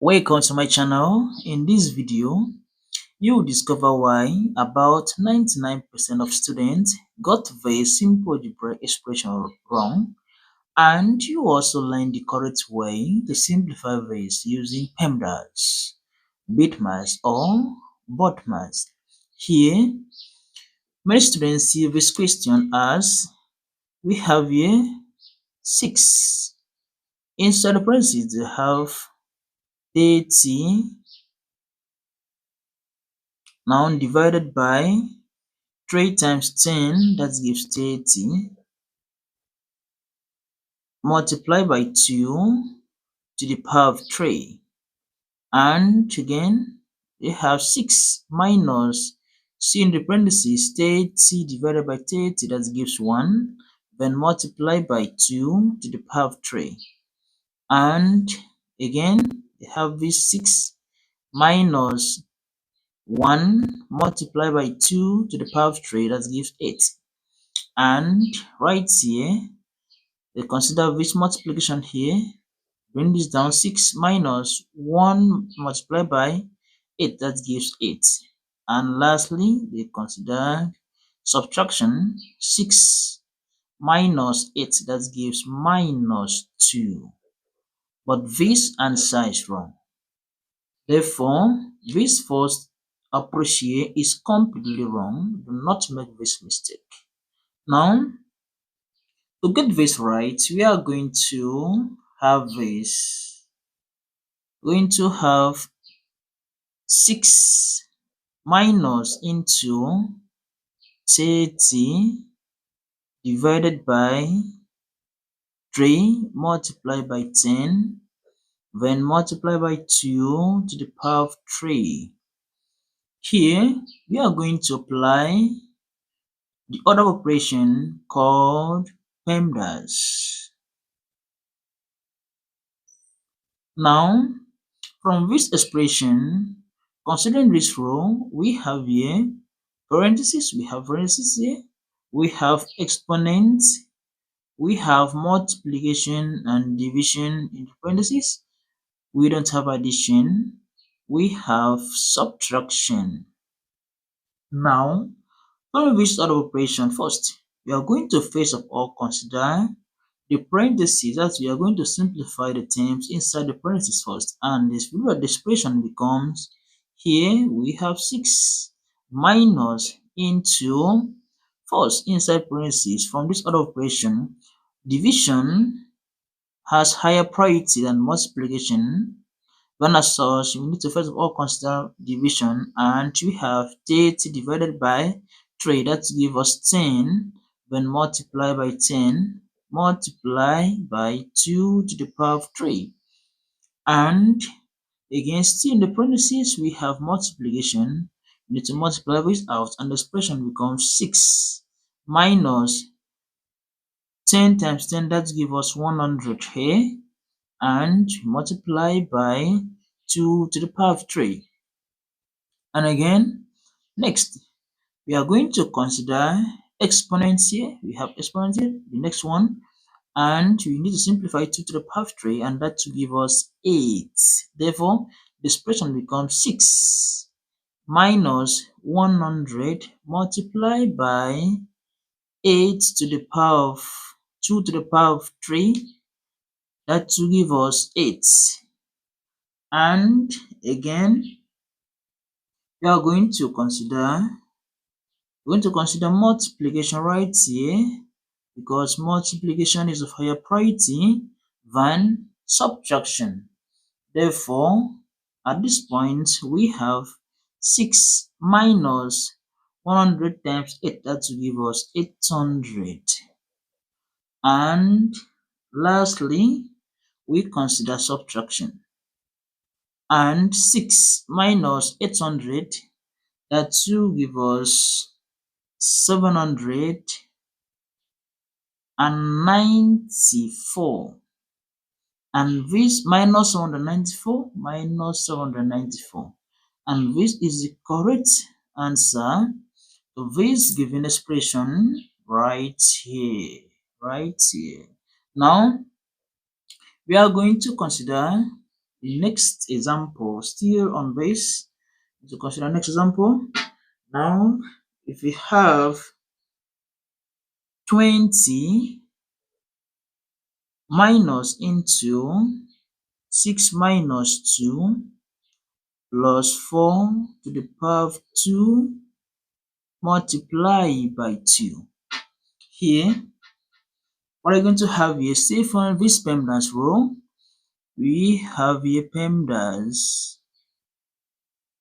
Welcome to my channel. In this video, you will discover why about 99% of students got very simple algebraic expression wrong, and you also learn the correct way to simplify this using PEMDAS, BODMAS or BODMAS. Here, many students see this question as we have here 6. Inside the parentheses, they have 30 now divided by 3 times 10, that gives 30, multiply by 2 to the power of 3, and again we have 6 minus, see in the parentheses, 30 divided by 30, that gives 1, then multiply by 2 to the power of 3, and again we have this 6 minus 1 multiplied by 2 to the power of 3, that gives 8. And right here, we consider this multiplication here. Bring this down, 6 minus 1 multiplied by 8, that gives 8. And lastly, we consider subtraction, 6 minus 8, that gives minus 2. But this answer is wrong. Therefore, this first approach here is completely wrong. Do not make this mistake. Now, to get this right, we are going to have this. We're going to have 6 minus into 30 divided by 3 multiplied by 10, then multiply by 2 to the power of 3. Here, we are going to apply the other operation called PEMDAS. Now, from this expression, considering this rule, we have here parentheses, we have parentheses here, we have exponents, we have multiplication and division in parentheses, we don't have addition, we have subtraction. Now, following this other operation first, we are going to first of all consider the parentheses, that we are going to simplify the terms inside the parentheses first, and this expression becomes, here we have 6 minus into, first inside parentheses. From this other operation, division has higher priority than multiplication. When as such, we need to first of all consider division, and we have 30 divided by 3, that gives us 10, then multiply by 10, multiply by 2 to the power of 3, and again still in the parentheses we have multiplication. We need to multiply this out, and the expression becomes 6 minus 10 times 10, that gives us 100 here, and multiply by 2 to the power of 3. And again, next, we are going to consider exponents here. We have exponents here, the next one, and we need to simplify 2 to the power of 3, and that to give us 8. Therefore, the expression becomes 6 minus 100 multiplied by 8 to the power of 2 to the power of 3, that to give us 8. And again, we are going to consider multiplication right here, because multiplication is of higher priority than subtraction. Therefore, at this point, we have 6 minus 100 times 8, that will give us 800. And lastly, we consider subtraction. And 6 minus 800, that will give us 794. And this minus 794, and this is the correct answer to this given expression right here. Now we are going to consider The next example, still on base, to consider next example. Now, if we have 20 minus into 6 minus 2 plus 4 to the power of 2 multiply by 2. Here, what are going to have here? Say for this PEMDAS rule, we have here PEMDAS.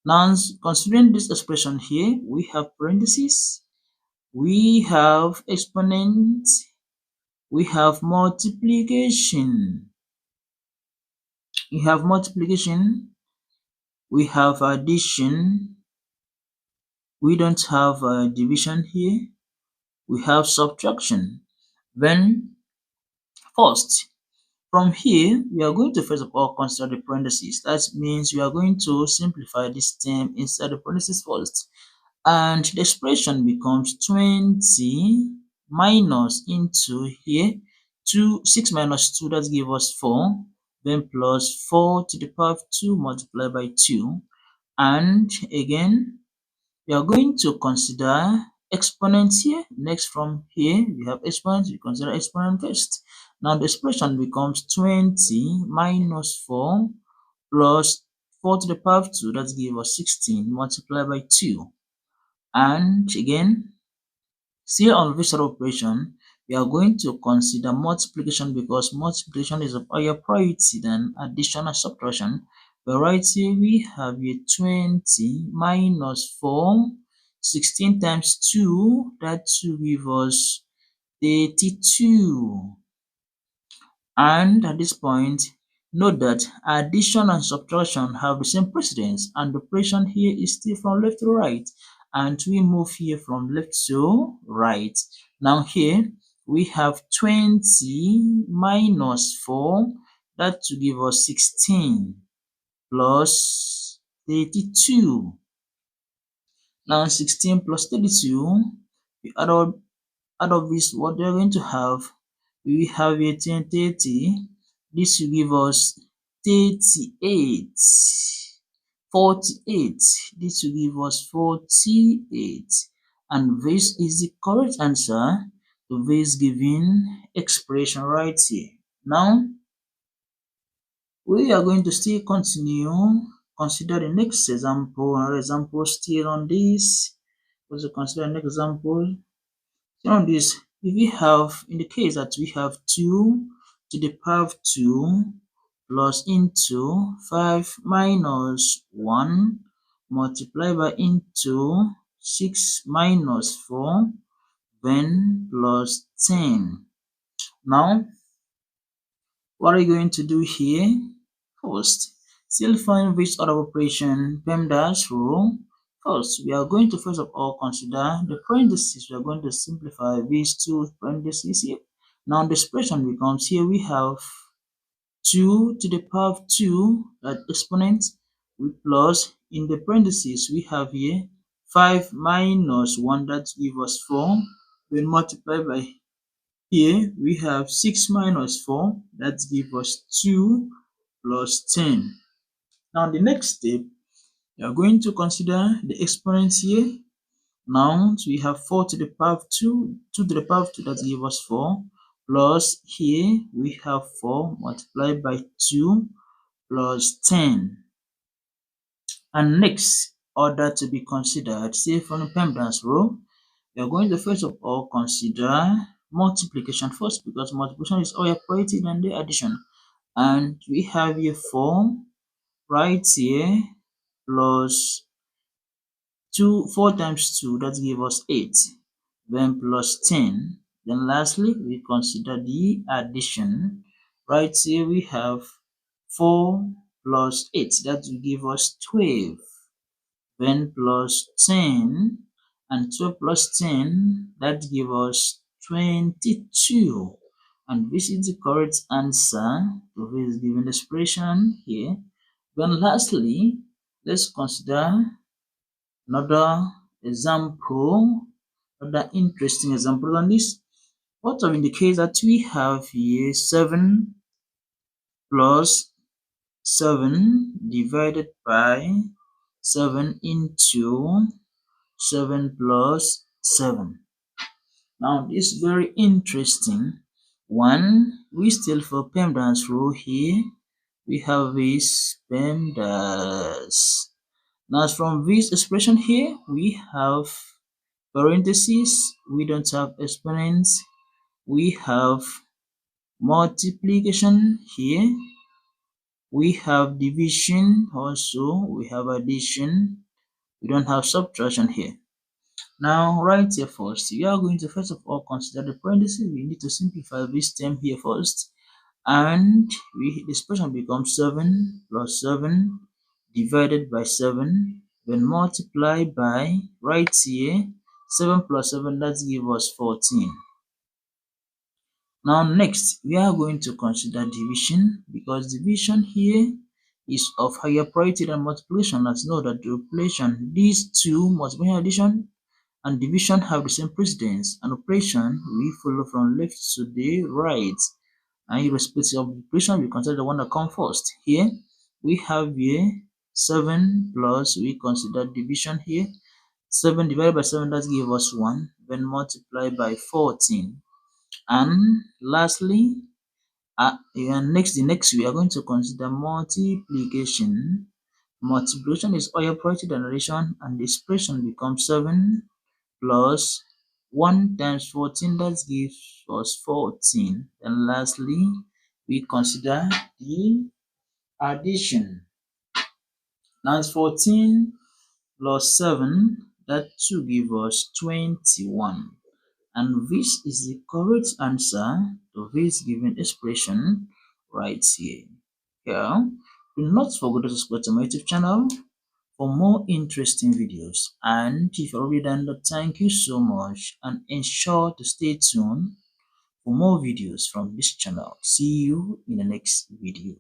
Now, considering this expression here, we have parentheses, we have exponents, we have multiplication. We have multiplication, we have addition, we don't have division here, we have subtraction. Then, first, from here, we are going to first of all consider the parentheses. That means we are going to simplify this term inside the parentheses first. And the expression becomes 20 minus into here, 6 minus 2, that gives us 4. Then plus 4 to the power of 2 multiplied by 2. And again, we are going to consider exponents here. Next, from here, we have exponents. We consider exponent first. Now, the expression becomes 20 minus 4 plus 4 to the power of 2, that gives us 16 multiplied by 2. And again, still on this operation, we are going to consider multiplication because multiplication is of higher priority than addition and subtraction. But right here we have here 20 minus 4, 16 times 2, that will give us 32. And at this point, note that addition and subtraction have the same precedence, and the operation here is still from left to right, and we move here from left to right. Now here we have 20 minus 4, that will give us 16 plus 32. Now 16 plus 32, we add up this, what we are going to have, we have 18, 30. This will give us 38. 48. This will give us 48. And this is the correct answer to this given expression right here. Now, we are going to still continue, consider the next example. Another example still on this. Also consider the next example. On this, if we have, in the case that we have 2 to the power of 2 plus into 5 minus 1 multiplied by into 6 minus 4 then plus 10. Now, what are you going to do here? First, still find which order of operation PEMDAS rule. First, we are going to first of all consider the parentheses. We are going to simplify these two parentheses here. Now the expression becomes, here we have 2 to the power of 2, that exponent, we plus, in the parentheses we have here 5 minus 1, that gives us 4. Then multiply by, here we have 6 minus 4, that gives us 2 plus 10. Now the next step, we are going to consider the exponents here. Now we have 4 to the power of 2, 2 to the power of 2, that gives us 4, plus here we have 4 multiplied by 2 plus 10. And next order to be considered, say from the PEMDAS rule, we are going to first of all consider multiplication first, because multiplication is higher priority than the addition. And we have here 4 right here plus 4 times 2, that gives us 8, then plus 10. Then lastly, we consider the addition. Right here we have 4 plus 8, that will give us 12, then plus 10, and 12 plus 10, that gives us 22. And this is the correct answer to this given expression here. Then lastly, let's consider another example, another interesting example on this. What of in the case that we have here 7 plus 7 divided by 7 into 7 plus 7. Now this is very interesting. One, we still for PEMDAS rule here. We have this PEMDAS. Now from this expression here, we have parentheses. We don't have exponents. We have multiplication here. We have division also. We have addition. We don't have subtraction here. Now, right here first, we are going to first of all consider the parentheses. We need to simplify this term here first, and the expression becomes 7 plus 7 divided by 7, when multiplied by, right here, 7 plus 7, that gives us 14. Now next, we are going to consider division, because division here is of higher priority than multiplication. Let's know that the operation, these two, multiplication, addition, and division have the same precedence. An operation we follow from left to the right, and irrespective of the operation, we consider the one that comes first. Here we have here 7 plus, we consider division here. 7 divided by 7, that gives us 1, when multiplied by 14. And lastly, the next we are going to consider multiplication. Multiplication is higher priority than addition, and the expression becomes 7 plus 1 times 14, that gives us 14. And lastly, we consider the addition. Now it's 14 plus 7, that too give us 21. And this is the correct answer to this given expression right here. Yeah. Do not forget to subscribe to my YouTube channel for more interesting videos. And if you're already done that, thank you so much, and ensure to stay tuned for more videos from this channel. See you in the next video.